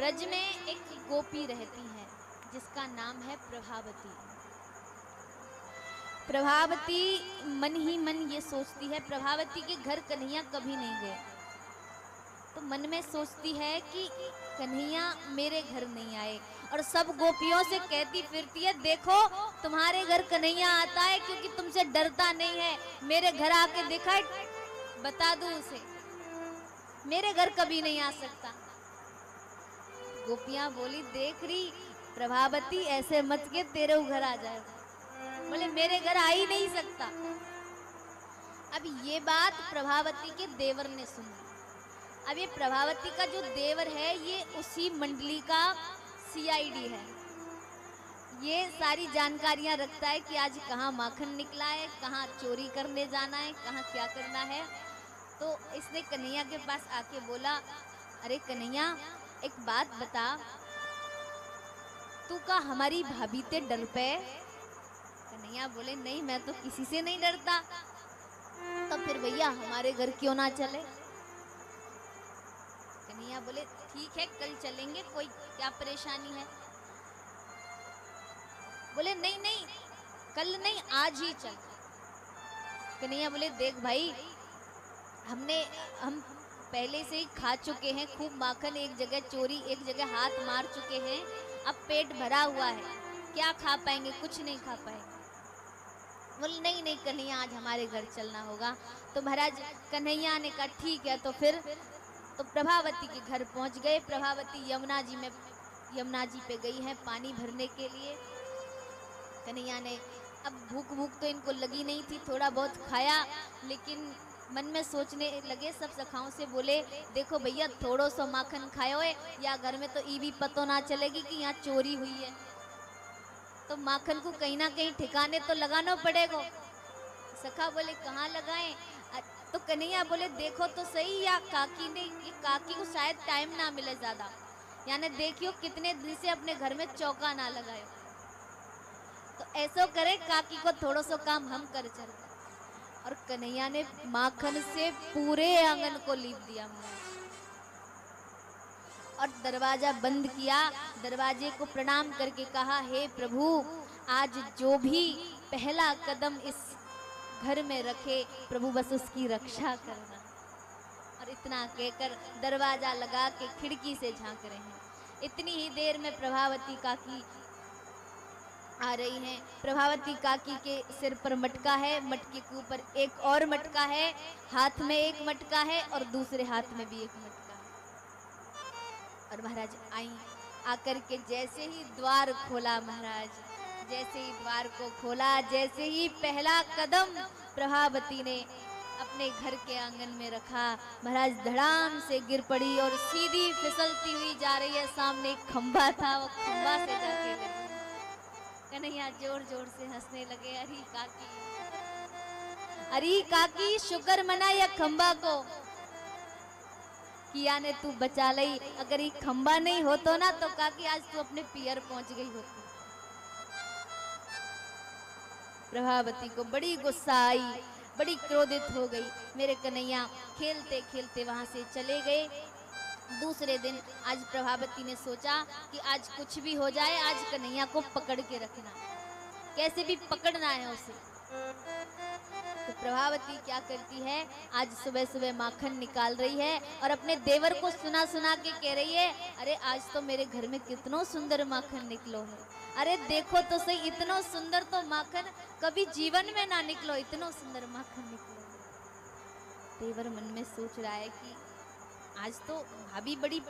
ब्रज में एक गोपी रहती है जिसका नाम है प्रभावती। प्रभावती मन ही मन ये सोचती है, प्रभावती के घर कन्हैया कभी नहीं गए, तो मन में सोचती है कि कन्हैया मेरे घर नहीं आए, और सब गोपियों से कहती फिरती है, देखो तुम्हारे घर कन्हैया आता है क्योंकि तुमसे डरता नहीं है, मेरे घर आके देखा है, बता दूं उसे, मेरे घर कभी नहीं आ सकता। गोपियां बोली, देख रही प्रभावती, ऐसे मत के तेरे घर आ जाएगा। बोले मेरे घर आ ही नहीं सकता। अब ये बात प्रभावती के देवर ने सुनी। अब ये प्रभावती का जो देवर है ये उसी मंडली का सीआईडी है, ये सारी जानकारियां रखता है कि आज कहाँ माखन निकला है, कहाँ चोरी करने जाना है, कहाँ क्या करना है। तो इसने कन्हैया के पास आके बोला, अरे कन्हैया एक बात बता, तू का हमारी भाभी ते डर पे? कन्हैया बोले, नहीं मैं तो किसी से नहीं डरता। तो फिर भैया हमारे घर क्यों ना चले? कन्हैया बोले, ठीक है कल चलेंगे, कोई क्या परेशानी है? बोले नहीं नहीं कल नहीं आज ही चल। कन्हैया बोले, देख भाई हम पहले से ही खा चुके हैं खूब माखन, एक जगह चोरी, एक जगह हाथ मार चुके हैं, अब पेट भरा हुआ है, क्या खा पाएंगे, कुछ नहीं खा पाएंगे। बोले नहीं नहीं कन्हैया आज हमारे घर चलना होगा। तो महाराज कन्हैया ने कहा ठीक है। तो फिर तो प्रभावती के घर पहुंच गए। प्रभावती यमुना जी पे गई है पानी भरने के लिए। कन्हैया ने अब भूख तो इनको लगी नहीं थी, थोड़ा बहुत खाया, लेकिन मन में सोचने लगे, सब सखाओं से बोले, देखो भैया थोड़ो सो माखन खायो है, या घर में तो ये भी पतो ना चलेगी कि यहाँ चोरी हुई है, तो माखन को कहीं ना कहीं ठिकाने तो लगाना पड़ेगा। सखा बोले कहाँ लगाएं? तो कन्हैया बोले, देखो तो सही, या काकी को शायद टाइम ना मिले ज्यादा, यानी देखियो कितने दिन से अपने घर में चौका ना लगाए, तो ऐसा करे काकी को थोड़ा सा काम हम कर चल। और कन्हैया ने माखन से पूरे आंगन को लीप दिया और दरवाजा बंद किया। दरवाजे को प्रणाम करके कहा, हे प्रभु आज जो भी पहला कदम इस घर में रखे प्रभु बस उसकी रक्षा करना। और इतना कहकर दरवाजा लगा के खिड़की से झांक रहे हैं। इतनी ही देर में प्रभावती काकी आ रही हैं। प्रभावती काकी के सिर पर मटका है, मटके के ऊपर एक और मटका है, हाथ में एक मटका है और दूसरे हाथ में भी एक मटका है। और महाराज आई, आकर के जैसे ही द्वार खोला, महाराज जैसे ही द्वार को खोला, जैसे ही पहला कदम प्रभावती ने अपने घर के आंगन में रखा, महाराज धड़ाम से गिर पड़ी और सीधी फिसलती हुई जा रही है। सामने एक खंभा था, वो खंभा से जाके गिर। कन्हैया जोर जोर से हंसने लगे, अरे काकी शुक्र मना या खंबा को किया ने तू बचा लई, अगर ये खंबा नहीं होतो ना तो काकी आज तू अपने पियर पहुंच गई होती। प्रभावती को बड़ी गुस्सा आई, बड़ी क्रोधित हो गई। मेरे कन्हैया खेलते खेलते वहां से चले गए। दूसरे दिन आज प्रभावती ने सोचा कि आज कुछ भी हो जाए, आज कन्हैया को पकड़ के रखना, कैसे भी पकड़ना है उसे। तो प्रभावती क्या करती है, आज सुबह सुबह माखन निकाल रही है और अपने देवर को सुना सुना के कह रही है, अरे आज तो मेरे घर में कितना सुंदर माखन निकलो है, अरे देखो तो सही, इतना सुंदर तो माखन कभी जीवन में ना निकलो, इतना सुंदर माखन निकलो। देवर मन में सोच रहा है कि आज तो भाभी बड़ी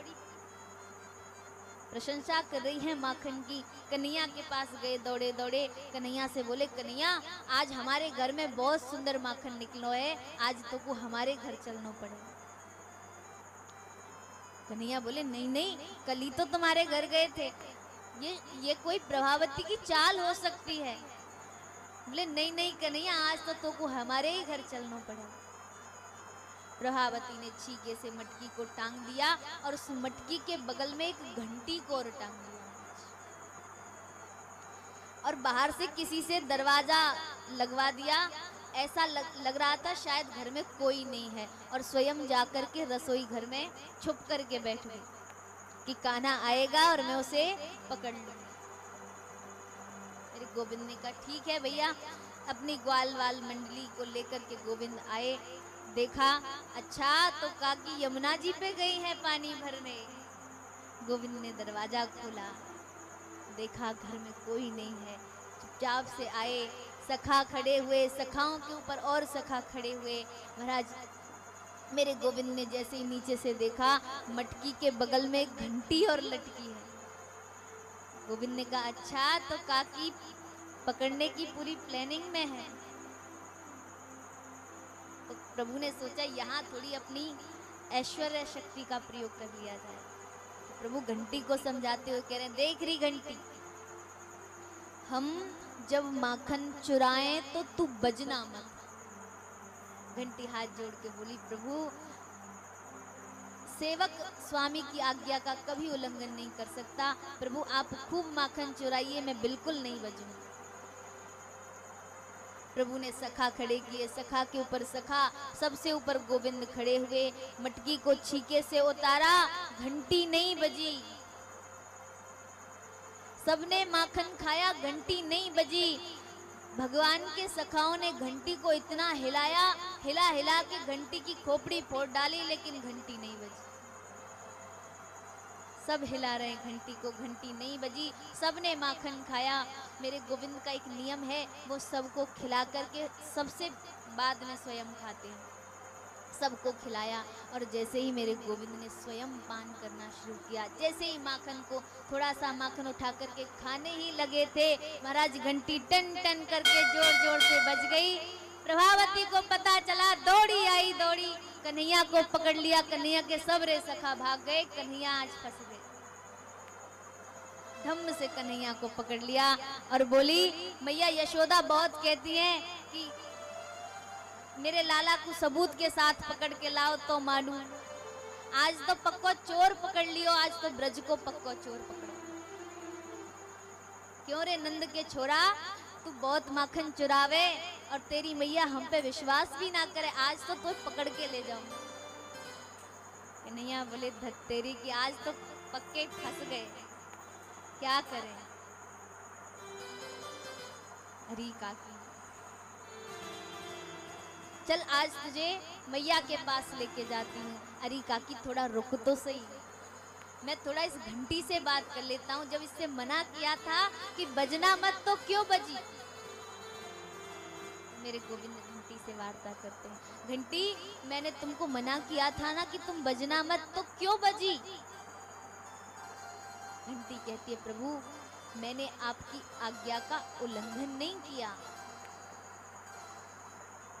प्रशंसा कर रही है माखन की। कन्हैया के पास गए दौड़े दौड़े, कन्हैया से बोले, कन्हैया आज हमारे घर में बहुत सुंदर माखन निकलो है, आज तो को हमारे घर चलना पड़ेगा। कन्हैया बोले, नहीं नहीं कल ही तो तुम्हारे घर गए थे, ये कोई प्रभावती की चाल हो सकती है। बोले नहीं नहीं कन्हैया आज तो को हमारे ही घर चलना पड़ेगा। प्रभावती ने छीके से मटकी को टांग दिया और उस मटकी के बगल में एक घंटी को और टांग दिया, और बाहर से किसी से दरवाजा लगवा दिया। ऐसा लग रहा था शायद घर में कोई नहीं है, और स्वयं जाकर के रसोई घर में छुप करके बैठ गई। कि कान्हा आएगा और मैं उसे पकड़ लूंगी। मेरे गोविंद ने कहा ठीक है भैया। अपनी ग्वाल वाल मंडली को लेकर के गोविंद आए। देखा अच्छा तो काकी यमुना जी पे गई है पानी भरने। गोविंद ने दरवाजा खोला, देखा घर में कोई नहीं है। चुपचाप से आए, सखा खड़े हुए, सखाओं के ऊपर और सखा खड़े हुए। महाराज मेरे गोविंद ने जैसे ही नीचे से देखा, मटकी के बगल में एक घंटी और लटकी है। गोविंद ने कहा अच्छा तो काकी पकड़ने की पूरी प्लानिंग में है। तो प्रभु ने सोचा यहाँ थोड़ी अपनी ऐश्वर्य शक्ति का प्रयोग कर लिया जाए। तो प्रभु घंटी को समझाते हुए कह रहे हैं, देख रही घंटी, हम जब माखन चुराएं तो तू बजना मत। घंटी हाथ जोड़ के बोली, प्रभु सेवक स्वामी की आज्ञा का कभी उल्लंघन नहीं कर सकता। प्रभु आप खूब माखन चुराइए, मैं बिल्कुल नहीं बजूंगी। प्रभु ने सखा खड़े किए, सखा के ऊपर सखा, सबसे ऊपर गोविंद खड़े हुए। मटकी को छीके से उतारा, घंटी नहीं बजी। सबने माखन खाया, घंटी नहीं बजी। भगवान के सखाओं ने घंटी को इतना हिलाया, हिला हिला के घंटी की खोपड़ी फोड़ डाली, लेकिन घंटी नहीं बजी। सब हिला रहे घंटी को, घंटी नहीं बजी। सबने माखन खाया। मेरे गोविंद का एक नियम है, वो सबको खिला करके सबसे बाद में स्वयं खाते हैं। सबको खिलाया और जैसे ही मेरे गोविंद ने स्वयं पान करना शुरू किया, जैसे ही माखन को थोड़ा सा माखन उठा करके खाने ही लगे थे, महाराज घंटी टन टन करके जोर जोर से बज गई। प्रभावती को पता चला, दौड़ी आई, दौड़ी कन्हैया को पकड़ लिया। कन्हैया के सब रे सखा भाग गए, कन्हैया आज फंस गए। धम्म से कन्हैया को पकड़ लिया और बोली, मैया यशोदा बहुत कहती हैं कि मेरे लाला को सबूत के साथ पकड़ के लाओ तो मालूम। आज तो पक्को चोर पकड़ लियो, आज तो ब्रज को पक्को चोर पकड़ो। क्यों रे नंद के छोरा, तू बहुत माखन चुरावे और तेरी मैया हम पे विश्वास भी ना करे, आज तो तू पकड़ के ले जाऊं। कन्हैया बोले, धत्तेरी की आज तो पक्के फंस गए, क्या करें। हरी काकी, चल आज तुझे मैया के पास लेके जाती हूँ। अरे काकी थोड़ा रुक तो सही, मैं थोड़ा इस घंटी से बात कर लेता हूँ। जब इससे मना किया था कि बजना मत, तो क्यों बजी। मेरे गोविंद घंटी से वार्ता करते हैं, घंटी मैंने तुमको मना किया था ना कि तुम बजना मत, तो क्यों बजी। घंटी कहती है, प्रभु मैंने आपकी आज्ञा का उल्लंघन नहीं किया।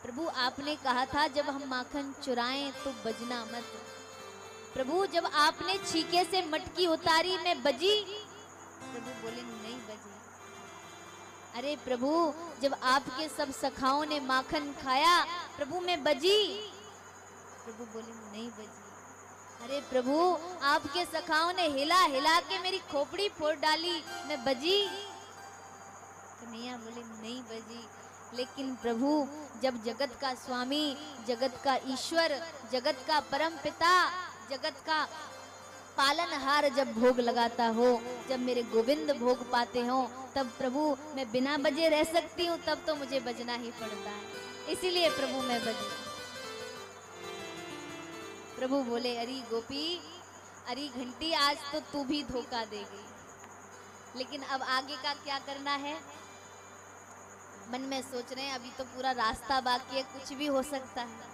प्रभु आपने कहा था जब हम माखन चुराएं तो बजना मत। प्रभु जब आपने छीके से मटकी उतारी मैं बजी। प्रभु बोले नहीं बजी। अरे प्रभु जब आपके सब सखाओं ने माखन खाया, प्रभु मैं बजी। प्रभु बोले नहीं बजी। अरे प्रभु आपके सखाओं ने हिला हिला के मेरी खोपड़ी फोड़ डाली, मैं बजी। कन्हैया बोले नहीं बजी। लेकिन प्रभु जब जगत का स्वामी, जगत का ईश्वर, जगत का परम पिता, जगत का पालनहार जब भोग लगाता हो, जब मेरे गोविंद भोग पाते हो, तब प्रभु मैं बिना बजे रह सकती हूँ, तब तो मुझे बजना ही पड़ता है, इसीलिए प्रभु मैं बजी। प्रभु बोले अरे गोपी, अरे घंटी आज तो तू भी धोखा दे गई, लेकिन अब आगे का क्या करना है। मन में सोच रहे हैं अभी तो पूरा रास्ता बाकी है, कुछ भी हो सकता है।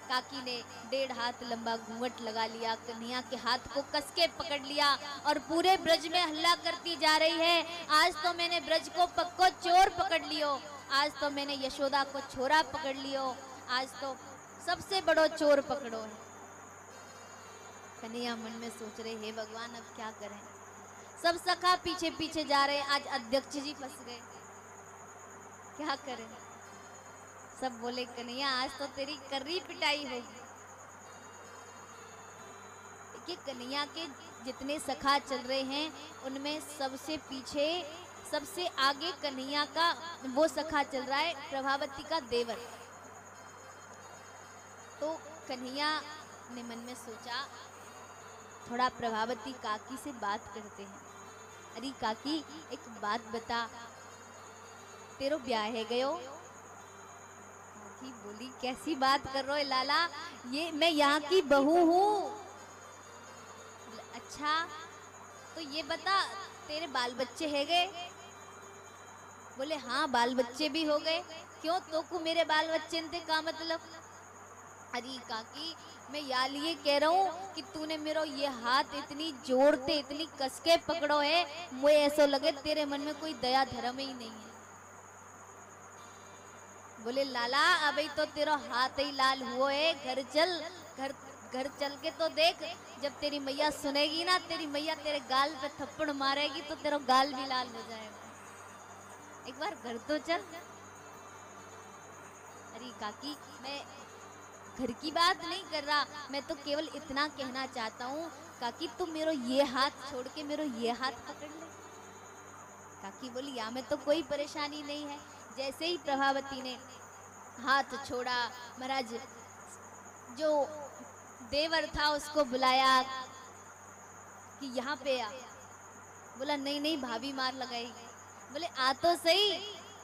काकी ने 1.5 हाथ लंबा घूंघट लगा लिया, कन्हैया के हाथ को कस के पकड़ लिया और पूरे ब्रज में हल्ला करती जा रही है, आज तो मैंने ब्रज को पक्को चोर पकड़ लियो, आज तो मैंने यशोदा को छोरा पकड़ लियो, आज तो सबसे बड़ो चोर पकड़ो है। कन्हैया मन में सोच रहे, हे भगवान अब क्या करें। सब सखा पीछे पीछे जा रहे, आज अध्यक्ष जी फंस गए, क्या करें। सब बोले कन्हैया आज तो तेरी कर्री पिटाई होगी। देखिए कन्हैया के जितने सखा चल रहे हैं उनमें सबसे पीछे, सबसे आगे कन्हैया का वो सखा चल रहा है प्रभावती का देवर। तो कन्हैया ने मन में सोचा थोड़ा प्रभावती काकी से बात करते हैं। अरे काकी एक बात बता, तेरो ब्याह है गयो? काकी बोली कैसी बात कर रहे हो लाला, ये मैं यहाँ की बहू हूँ। अच्छा तो ये बता तेरे बाल बच्चे है गए? बोले हाँ बाल बच्चे भी हो गए। क्यों तो को मेरे बाल बच्चे ने का मतलब? अरे काकी मैं या लिए कह रहा हूँ कि तूने मेरो ये हाथ इतनी जोर से इतनी कसके पकड़ो है, मुझे ऐसा लगे तेरे मन में कोई दया धर्म ही नहीं है। बोले लाला अभी तो तेरा हाथ ही लाल हुआ है, घर चल, घर घर चल के तो देख, जब तेरी मैया सुनेगी ना, तेरी मैया तेरे गाल पे थप्पड़ मारेगी तो तेरा गाल भी लाल हो जाएगा। एक बार घर तो चल। अरे काकी मैं घर की बात नहीं कर रहा, मैं तो केवल इतना कहना चाहता हूँ काकी तू मेरो ये हाथ छोड़ के मेरो ये हाथ पकड़ ले। काकी बोली या में तो कोई परेशानी नहीं है। जैसे ही प्रभावती ने हाथ छोड़ा, महाराज जो देवर था उसको बुलाया कि यहाँ पे आ। बोला नहीं नहीं भाभी मार लगाएगी। बोले आ तो सही।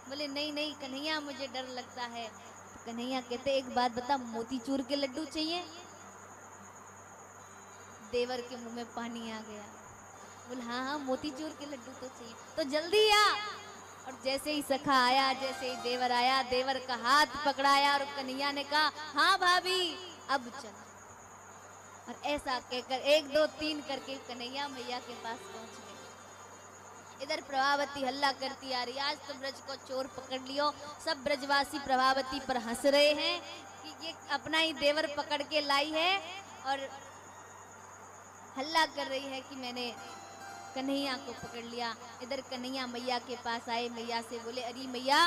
बोले नहीं नहीं कन्हैया मुझे डर लगता है। तो कन्हैया कहते एक बात बता, मोतीचूर के लड्डू चाहिए? देवर के मुंह में पानी आ गया। बोले हाँ हाँ मोतीचूर के लड्डू तो चाहिए, तो जल्दी आ। और जैसे ही सखा आया, जैसे ही देवर आया, देवर का हाथ पकड़ाया और कन्हैया ने कहा हाँ भाभी अब चल। और ऐसा कहकर 1 2 3 करके कन्हैया मैया के पास पहुंच गए। इधर प्रभावती हल्ला करती आ रही, आज तो ब्रज को चोर पकड़ लियो। सब ब्रजवासी प्रभावती पर हंस रहे हैं कि ये अपना ही देवर पकड़ के लाई है, और हल्ला कर रही है कि मैंने कन्हैया को पकड़ लिया। इधर कन्हैया मैया के पास आए, मैया से बोले अरे मैया,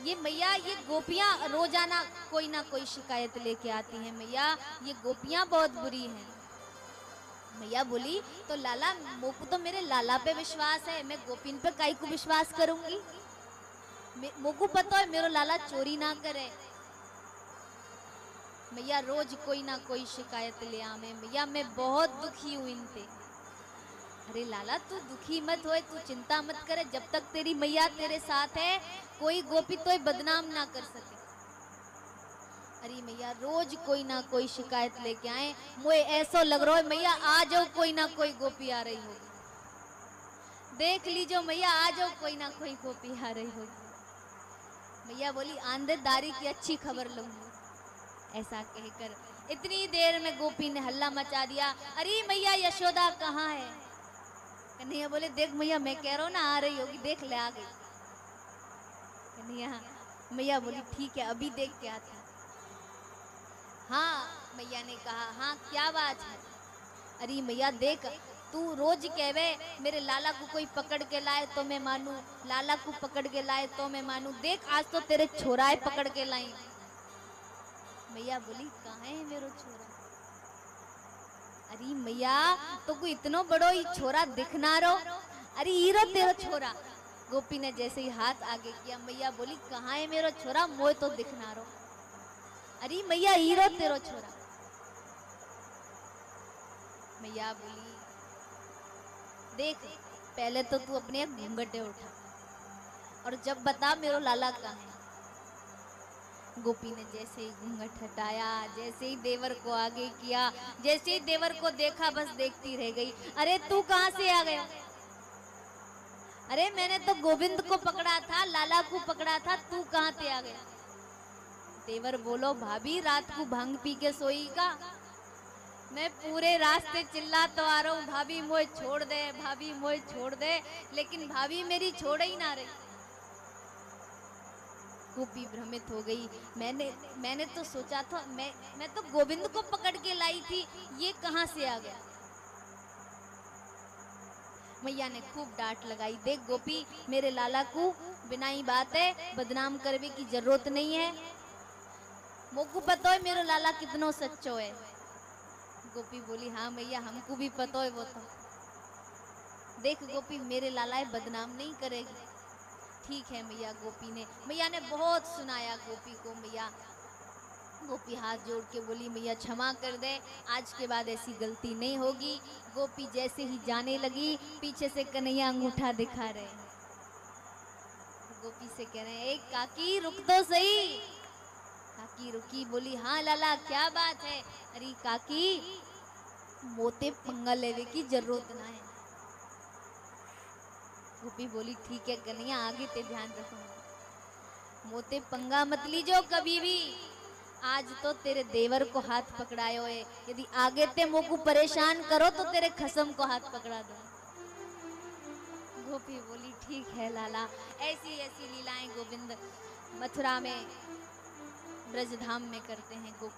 ये गोपियां रोजाना कोई ना कोई शिकायत लेके आती हैं मैया, ये गोपियां बहुत बुरी हैं। मैया बोली तो लाला मोको तो मेरे लाला पे विश्वास है, मैं गोपिन पे काई को विश्वास करूंगी? मोको पता है मेरो लाला चोरी ना करे। मैया रोज कोई ना कोई शिकायत ले आवे मैया, मैं बहुत दुखी हूँ इनसे। अरे लाला तू दुखी मत होए, तू चिंता मत करे, जब तक तेरी मैया तेरे साथ है कोई गोपी तो बदनाम ना कर सके। अरे मैया रोज कोई ना कोई शिकायत लेके आए, मुझे ऐसा लग रहा है मैया आ जाओ कोई ना कोई गोपी आ रही होगी, देख लीजिए मैया आ जाओ कोई ना कोई गोपी आ रही होगी। मैया बोली आंधेदारी की अच्छी खबर लूंगी। ऐसा कहकर इतनी देर में गोपी ने हल्ला मचा दिया, अरे मैया यशोदा कहाँ है? कन्हैया बोले देख मैया मैं कह रहा हूँ ना आ रही होगी, देख ले आ गई। कन्हैया मैया बोली ठीक है अभी देख के आती। हाँ मैया ने कहा हाँ क्या बात है? अरे मैया देख तू रोज कहवे मेरे लाला को कोई पकड़ के लाए तो मैं मानू, लाला को पकड़ के लाए तो मैं मानू, देख आज तो तेरे छोराए पकड़ के लाई। मैया बोली कहाँ है मेरो छोरा? अरे मैया तो कोई इतनो बड़ो ही छोरा दिखना रो, अरे हीरो तेरो छोरा। गोपी ने जैसे ही हाथ आगे किया, मैया बोली कहाँ है मेरो छोरा, मोय तो दिखना रो। अरे मैया हीरो तेरो छोरा। मैया बोली देख पहले तो तू अपने घूंघटे उठा और जब बता मेरो लाला कहाँ है। गोपी ने जैसे ही घूंघट हटाया, जैसे ही देवर को आगे किया, जैसे ही देवर को देखा बस देखती रह गई। अरे तू कहाँ से आ गया? अरे मैंने तो गोविंद को पकड़ा था, लाला को पकड़ा था, तू कहाँ से आ गया? देवर बोलो भाभी रात को भांग पी के सोईगा, मैं पूरे रास्ते चिल्ला तो आ रहा हूँ भाभी मोए छोड़ दे, भाभी मोए छोड़ दे, लेकिन भाभी मेरी छोड़ ही ना रही। गोपी भ्रमित हो गई, मैंने तो सोचा था मैं तो गोविंद को पकड़ के लाई थी, ये कहाँ से आ गया? मैया ने खूब डांट लगाई, देख गोपी मेरे लाला को बिना ही बात है बदनाम करने की जरूरत नहीं है, मोको पता है मेरो लाला कितनो सच्चो है। गोपी बोली हाँ मैया हमको भी पता है वो तो, देख गोपी मेरे लाला बदनाम नहीं करेगी। ठीक है मैया। गोपी ने मैया ने बहुत सुनाया गोपी को। मैया गोपी हाथ जोड़ के बोली मैया क्षमा कर दे, आज के बाद ऐसी गलती नहीं होगी। गोपी जैसे ही जाने लगी, पीछे से कन्हैया अंगूठा दिखा रहे हैं। गोपी से कह रहे हैं, एक काकी रुक तो सही। काकी रुकी, बोली हाँ लाला क्या बात है। अरे काकी मोते पंगा लेने की जरूरत ना है। गोपी बोली ठीक है कन्हैया, आगे ते ध्यान रखूंगा। मोते पंगा मत लीजो कभी भी, आज तो तेरे देवर को हाथ पकड़ायो है, यदि आगे ते मोकू परेशान करो तो तेरे खसम को हाथ पकड़ा दो। गोपी बोली ठीक है लाला। ऐसी ऐसी लीलाएं गोविंद मथुरा में ब्रजधाम में करते हैं। गोपी